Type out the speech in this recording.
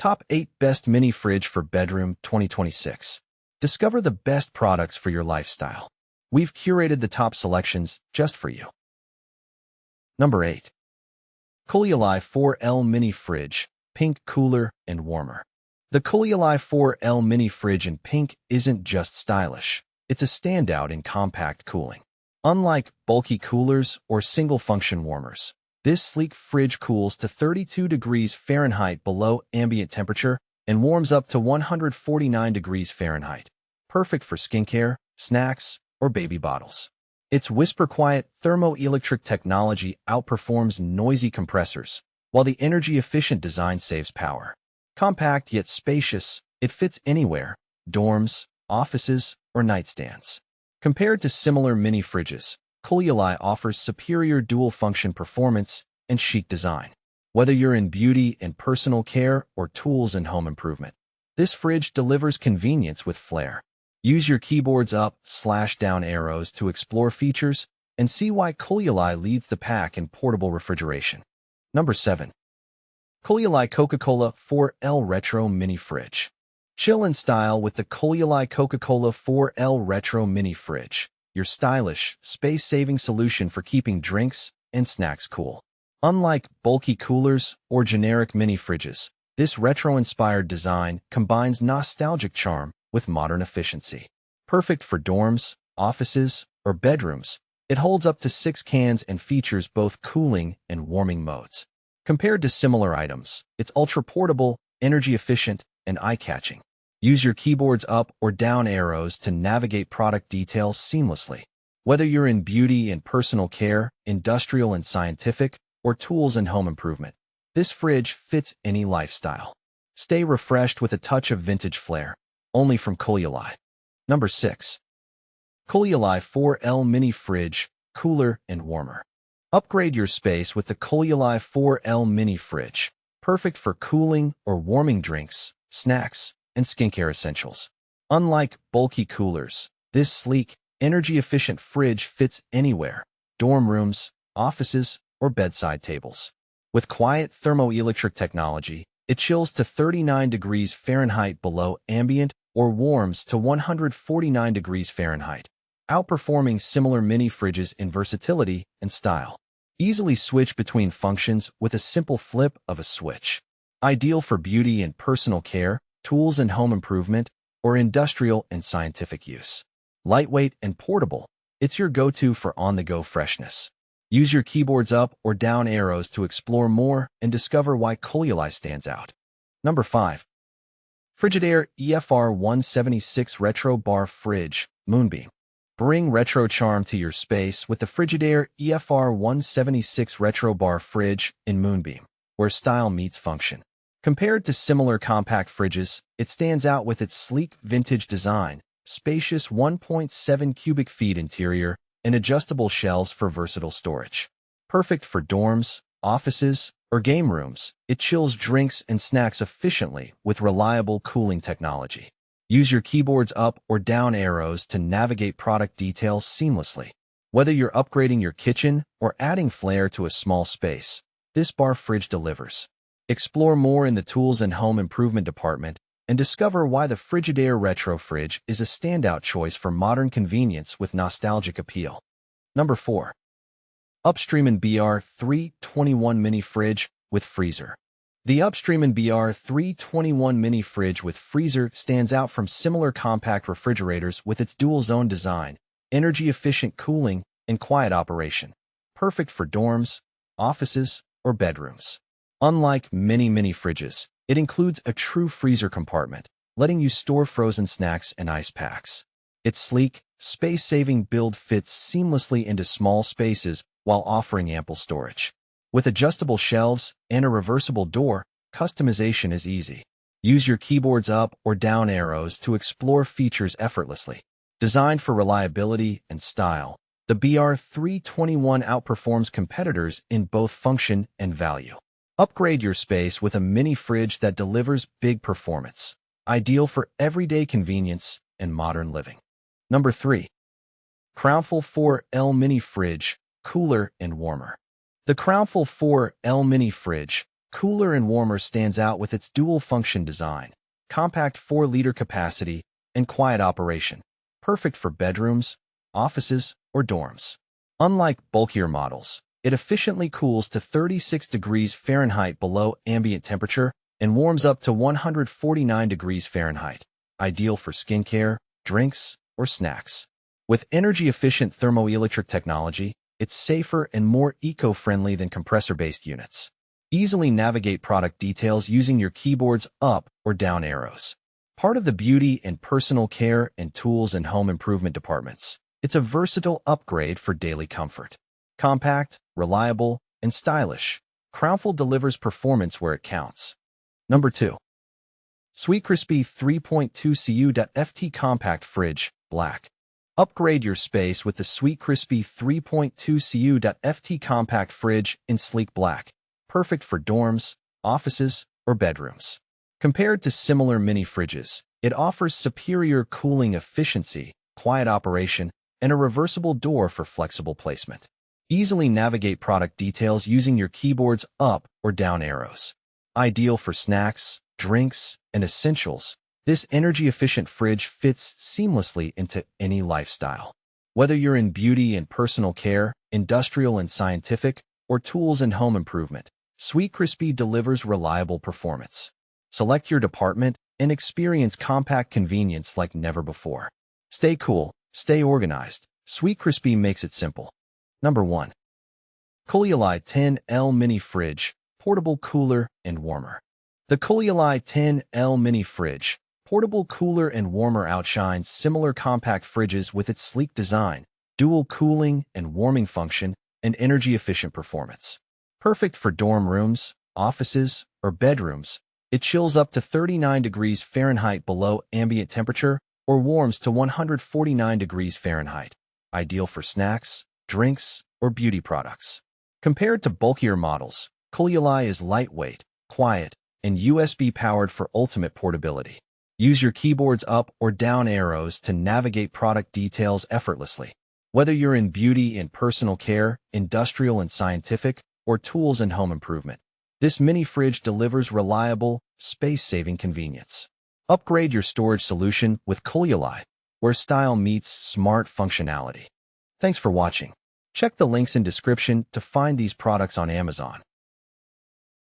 Top 8 Best Mini Fridge for Bedroom 2026. Discover the best products for your lifestyle. We've curated the top selections just for you. Number 8. Cooluli 4L Mini Fridge, Pink Cooler and Warmer. The Cooluli 4L Mini Fridge in pink isn't just stylish, it's a standout in compact cooling. Unlike bulky coolers or single-function warmers, this sleek fridge cools to 32 degrees Fahrenheit below ambient temperature and warms up to 149 degrees Fahrenheit, perfect for skincare, snacks, or baby bottles. Its whisper-quiet thermoelectric technology outperforms noisy compressors, while the energy-efficient design saves power. Compact yet spacious, it fits anywhere, dorms, offices, or nightstands. Compared to similar mini fridges, Cooluli offers superior dual-function performance and chic design. Whether you're in beauty and personal care or tools and home improvement, this fridge delivers convenience with flair. Use your keyboard's up/down arrows to explore features and see why Cooluli leads the pack in portable refrigeration. Number 7. Cooluli Coca-Cola 4L Retro Mini Fridge. Chill in style with the Cooluli Coca-Cola 4L Retro Mini Fridge, your stylish, space-saving solution for keeping drinks and snacks cool. Unlike bulky coolers or generic mini fridges, this retro-inspired design combines nostalgic charm with modern efficiency. Perfect for dorms, offices, or bedrooms, it holds up to 6 cans and features both cooling and warming modes. Compared to similar items, it's ultra-portable, energy-efficient, and eye-catching. Use your keyboard's up or down arrows to navigate product details seamlessly. Whether you're in beauty and personal care, industrial and scientific, or tools and home improvement, this fridge fits any lifestyle. Stay refreshed with a touch of vintage flair, only from Cooluli. Number 6. Cooluli 4L Mini Fridge, Cooler and Warmer. Upgrade your space with the Cooluli 4L Mini Fridge, perfect for cooling or warming drinks, snacks, and skincare essentials. Unlike bulky coolers, this sleek, energy-efficient fridge fits anywhere, dorm rooms, offices, or bedside tables. With quiet thermoelectric technology, it chills to 39 degrees Fahrenheit below ambient or warms to 149 degrees Fahrenheit, outperforming similar mini fridges in versatility and style. Easily switch between functions with a simple flip of a switch. Ideal for beauty and personal care, tools and home improvement, or industrial and scientific use. Lightweight and portable, it's your go-to for on-the-go freshness. Use your keyboard's up or down arrows to explore more and discover why Cooluli stands out. Number 5. Frigidaire EFR 176 Retro Bar Fridge, Moonbeam. Bring retro charm to your space with the Frigidaire EFR 176 Retro Bar Fridge in Moonbeam, where style meets function. Compared to similar compact fridges, it stands out with its sleek vintage design, spacious 1.7 cubic feet interior, and adjustable shelves for versatile storage. Perfect for dorms, offices, or game rooms, it chills drinks and snacks efficiently with reliable cooling technology. Use your keyboard's up or down arrows to navigate product details seamlessly. Whether you're upgrading your kitchen or adding flair to a small space, this bar fridge delivers. Explore more in the tools and home improvement department and discover why the Frigidaire Retro Fridge is a standout choice for modern convenience with nostalgic appeal. Number 4. Upstreman BR321 Mini Fridge with Freezer. The Upstreman BR321 Mini Fridge with Freezer stands out from similar compact refrigerators with its dual-zone design, energy-efficient cooling, and quiet operation. Perfect for dorms, offices, or bedrooms. Unlike many mini fridges, it includes a true freezer compartment, letting you store frozen snacks and ice packs. Its sleek, space-saving build fits seamlessly into small spaces while offering ample storage. With adjustable shelves and a reversible door, customization is easy. Use your keyboard's up or down arrows to explore features effortlessly. Designed for reliability and style, the BR321 outperforms competitors in both function and value. Upgrade your space with a mini fridge that delivers big performance, ideal for everyday convenience and modern living. Number 3. CROWNFUL 4L Mini Fridge, Cooler and Warmer. The CROWNFUL 4L Mini Fridge, Cooler and Warmer stands out with its dual-function design, compact 4-liter capacity, and quiet operation, perfect for bedrooms, offices, or dorms. Unlike bulkier models, it efficiently cools to 36 degrees Fahrenheit below ambient temperature and warms up to 149 degrees Fahrenheit, ideal for skincare, drinks, or snacks. With energy-efficient thermoelectric technology, it's safer and more eco-friendly than compressor-based units. Easily navigate product details using your keyboard's up or down arrows. Part of the beauty and personal care and tools and home improvement departments, it's a versatile upgrade for daily comfort. Compact, reliable, and stylish, CROWNFUL delivers performance where it counts. Number 2. Sweetcrispy 3.2 Cu.Ft Compact Fridge, Black. Upgrade your space with the Sweetcrispy 3.2 Cu.Ft Compact Fridge in sleek black, perfect for dorms, offices, or bedrooms. Compared to similar mini fridges, it offers superior cooling efficiency, quiet operation, and a reversible door for flexible placement. Easily navigate product details using your keyboard's up or down arrows. Ideal for snacks, drinks, and essentials, this energy-efficient fridge fits seamlessly into any lifestyle. Whether you're in beauty and personal care, industrial and scientific, or tools and home improvement, Sweetcrispy delivers reliable performance. Select your department and experience compact convenience like never before. Stay cool, stay organized. Sweetcrispy makes it simple. Number 1. Cooluli 10L Mini Fridge, Portable Cooler and Warmer. The Cooluli 10L Mini Fridge, Portable Cooler and Warmer outshines similar compact fridges with its sleek design, dual cooling and warming function, and energy-efficient performance. Perfect for dorm rooms, offices, or bedrooms, it chills up to 39 degrees Fahrenheit below ambient temperature or warms to 149 degrees Fahrenheit, ideal for snacks, drinks, or beauty products. Compared to bulkier models, Cooluli is lightweight, quiet, and USB-powered for ultimate portability. Use your keyboard's up or down arrows to navigate product details effortlessly. Whether you're in beauty and personal care, industrial and scientific, or tools and home improvement, this mini fridge delivers reliable, space-saving convenience. Upgrade your storage solution with Cooluli, where style meets smart functionality. Thanks for watching. Check the links in description to find these products on Amazon.